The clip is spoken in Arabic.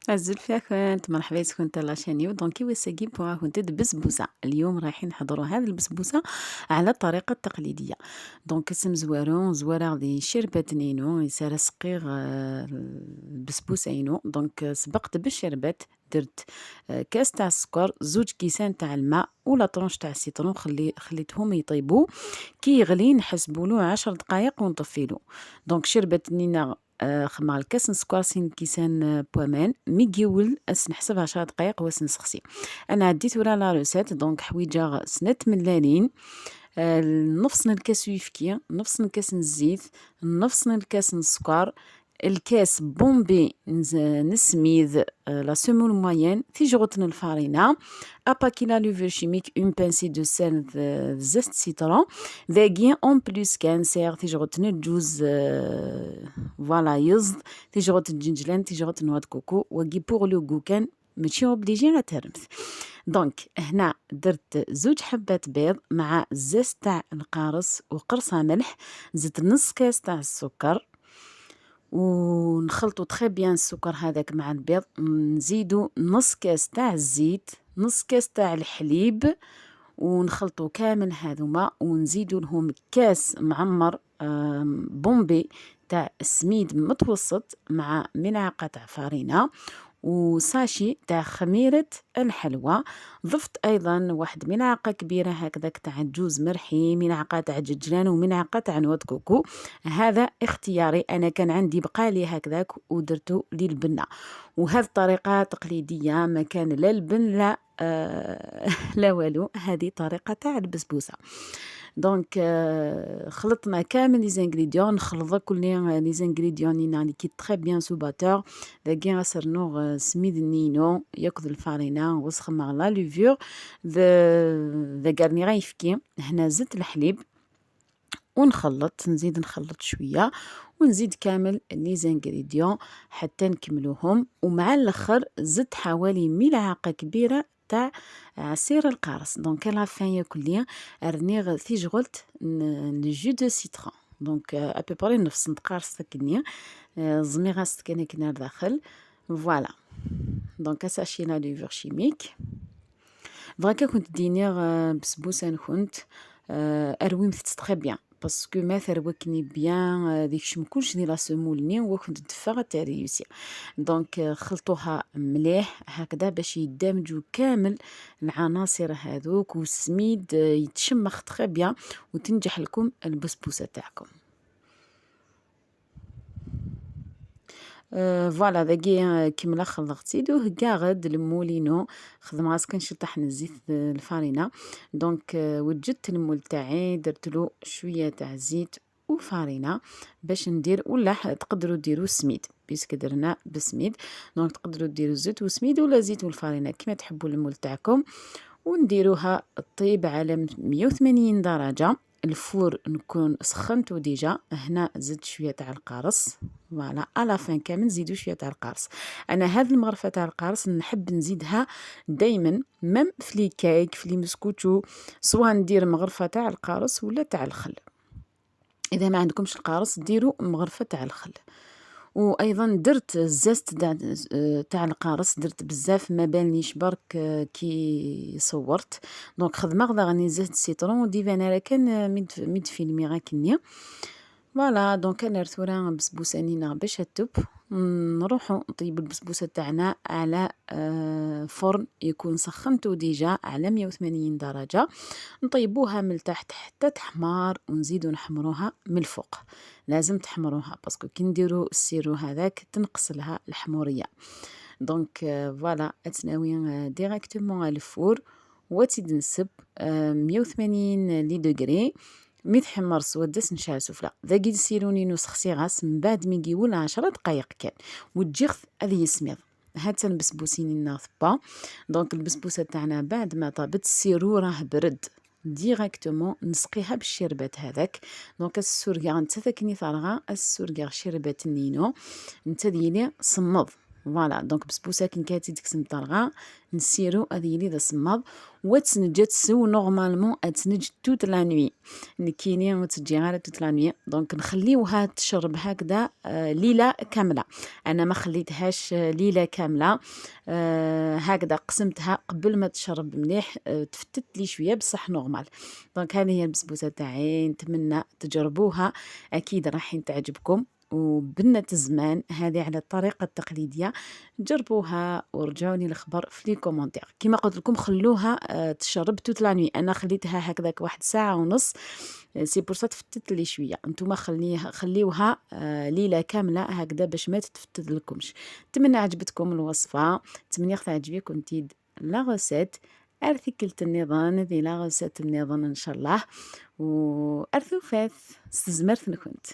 الزلفة كنت مرحبا كنت لاشانيو دونك وساقي بوغا كنت بسبوسة. اليوم رايحين نحضروا هذه البسبوسة على الطريقة التقليدية. دونك اسم زوارون زوارة غدي شربات نينو يسارة سقيغ البسبوسة ينو دونك سبقت بالشربات درت كاس تاع السكر زوج كيسان تاع الماء ولا طرونش تاع السيترون خليتهم يطيبوا كي يغلي نحسبولو 10 دقائق ونطفيلو. دونك شربت نينا مع الكاس نسكر سين كيسان بوامان ميجيول اس نحسب 10 دقائق واس نسخسي. انا عديت ورا لا روسيت دونك حويجه سنت ملالين. نفس الكاس ويفكي نفس الكاس الزيت نفس الكاس السكر الكاس بومبي نسميد لا سيمول موين في جغتن الفارينة اباكي لا لوفر شيميك اون بانسي دو سيل زست سيترون ذاكي اون بلوس كانسير في جغتن الجوز فوالا يزد في جغت الجنجلان في جغت نواد كوكو وكي بوغ لو كو كان ماشي اوبليجي غترمث. دونك هنا درت زوج حبات بيض مع زيت تاع القارص وقرصة ملح زدت نص كاس تاع السكر ونخلطو تري بيان السكر هذاك مع البيض نزيدو نص كاس تاع الزيت نص كاس تاع الحليب ونخلطو كامل هذوما ونزيدو لهم كاس معمر بومبي تاع السميد متوسط مع ملعقة تاع فارينة وساشي تاع خميرة الحلوى. ضفت أيضا واحد ملعقة كبيرة هكذاك تاع جوز مرحي ملعقة تاع ججلان وملعقة تاع نواد كوكو. هذا اختياري أنا كان عندي بقالي هكذاك ودرتو للبنة وهذه طريقة تقليدية ما كان لا البن لا لا والو. هذه طريقة تاع البسبوسة. دونك خلطنا كامل لي زانغريديون نخلط كل لي زانغريديون نينا كي تري بيان سو باتور ذاكي غسرنوغ سميد نينو ياكل الفارينة وسخمغ لا لوفور ذا غارني غيفكي هنا زدت الحليب ونخلط نزيد نخلط شويه ونزيد كامل لي زانغريديون حتى نكملوهم ومع الاخر زدت حوالي ملعقه كبيره تاع عصير القارص. دونك لا فان ياكل ليا رنيغ في جغلت جو دو سيترون دونك ابيبري نفس نتقارص تكنيا زميغه ستكنا كنا داخل فوالا. دونك ساشينا لوفر شيميك فغاكا كنت دينيغ بسبوسه نكنت اروي مثت تري بيان باسكو ما ثروكني بيان ديك شمكلش دي لا سمولني وكنت دفا تاع ريوسي. دونك خلطوها مليح هكذا باش يدمجوا كامل العناصر هذوك والسميد يتشمخ تري بيان وتنجح لكم البسبوسه تاعكم. فوالا ذاكي كيما خلطتيدوه كاع غد المولينو خدم راسك نشطح الزيت الفارينة. دونك وجدت المول تاعي درتلو شويه تاع زيت وفارينة باش ندير ولا تقدروا ديروا سميد بيسك درنا بسميد. دونك تقدروا ديروا زيت وسميد ولا زيت والفارينة كيما تحبوا المول تاعكم ونديروها طيب على 180 درجة. الفور نكون سخنته ديجا هنا زدت شويه تاع القرص فوالا على فين كامل نزيدو شويه تاع القرص. انا هذه المغرفه تاع القرص نحب نزيدها دائما ميم في لي كيك في لي مسكوتو سواء ندير مغرفه تاع القرص ولا تاع الخل. اذا ما عندكمش القرص ديروا مغرفه تاع الخل. وايضا درت الزست تاع القارص درت بزاف ما بالنيش برك كي صورت. دونك خدمه غدا راني زدت السيترون وديف انا راه كان ميد فيلمي غاكني فوالا. دونك انا رثورا بسبوسه نينا باش تطيب نروحو نطيب البسبوسه تاعنا على فرن يكون سخنته ديجا على 180 درجه نطيبوها من التحت حتى تحمار ونزيدو نحمروها من الفوق. لازم تحمروها باسكو كي نديرو السيرو هذاك تنقص لها الحموريه. دونك فوالا اتناوي ديريكتومون على الفور وتزيد نسب 180 لي دوغري مي تحمر سودس نشال سفلى ذاكي دسيروني نسخسي غاس من بعد مي يقول 10 دقائق كان وتجيخ هذه يسميض هات البسبوسين ناثبا. دونك البسبوسه تاعنا بعد ما طابت السيرو راه برد ديريكتومون نسقيها بالشربات هذاك. دونك السوركا نتا ثكني ثارغا السوركا شربات نينو نتا ديالي صمض فوالا دونك بسبوسه كي كانت ديك الطرغه نسيرو هذه يلي صماب وتسنج تسو نورمالمون تسنج توت لا نوي نكيني وتجي غير توت لا نوي دونك نخليوها تشرب هكذا ليله كامله. انا ما خليتهاش ليله كامله، هكذا قسمتها قبل ما تشرب مليح، تفتت لي شويه بصح نورمال. دونك هذه هي البسبوسه تاعي، نتمنى تجربوها، اكيد راح تعجبكم. وبنة الزمان هذه على الطريقة التقليدية، جربوها ورجعوني الخبر في لي كومونتير. كما قلت لكم خلوها تشرب توت لا نوي، انا خليتها هكذاك واحد ساعة ونص، سي بور سا تفتت لي شويه. نتوما خليوها ليله كامله هكذا باش ما تتفتت لكمش. نتمنى عجبتكم الوصفه، نتمنى تعجبكم تيد لا غوسيت. ارثكلت النظام ذي لا غوسيت النظام ان شاء الله، وارثو فاث استزمرت نكنت.